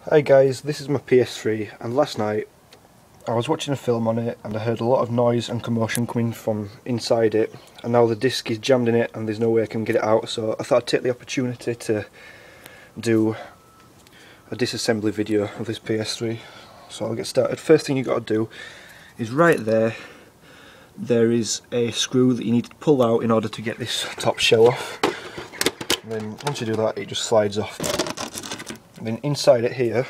Hi guys, this is my PS3 and last night I was watching a film on it and I heard a lot of noise and commotion coming from inside it, and now the disc is jammed in it and there's no way I can get it out, so I thought I'd take the opportunity to do a disassembly video of this PS3. So I'll get started. First thing you've got to do is right there is a screw that you need to pull out in order to get this top shell off. And then once you do that it just slides off. And then inside it here,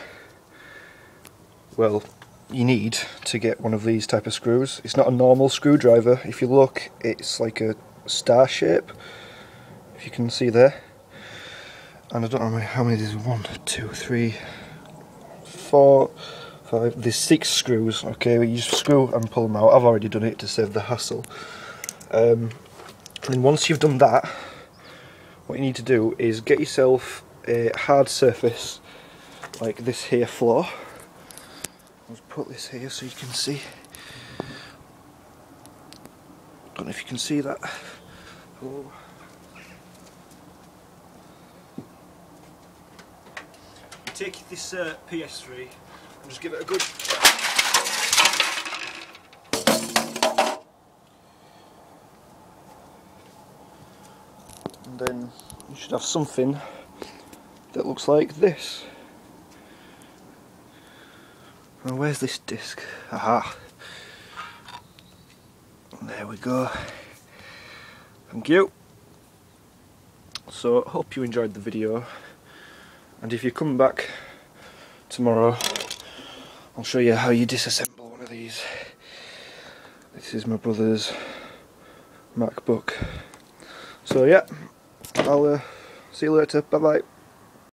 well, you need to get one of these type of screws. It's not a normal screwdriver. If you look, it's like a star shape, if you can see there. And I don't know how many there's. 1, 2, 3, 4, 5. There's 6 screws. Okay, you just screw and pull them out. I've already done it to save the hassle. And then once you've done that, what you need to do is get yourself a hard surface like this here floor. Let's put this here so you can see. Don't know if you can see that. Oh. Take this PS3 and just give it a good. And then you should have something that looks like this. Now where's this disc? Aha! There we go. Thank you. So hope you enjoyed the video, and if you come back tomorrow I'll show you how you disassemble one of these. This is my brother's MacBook. So yeah, I'll see you later. Bye bye.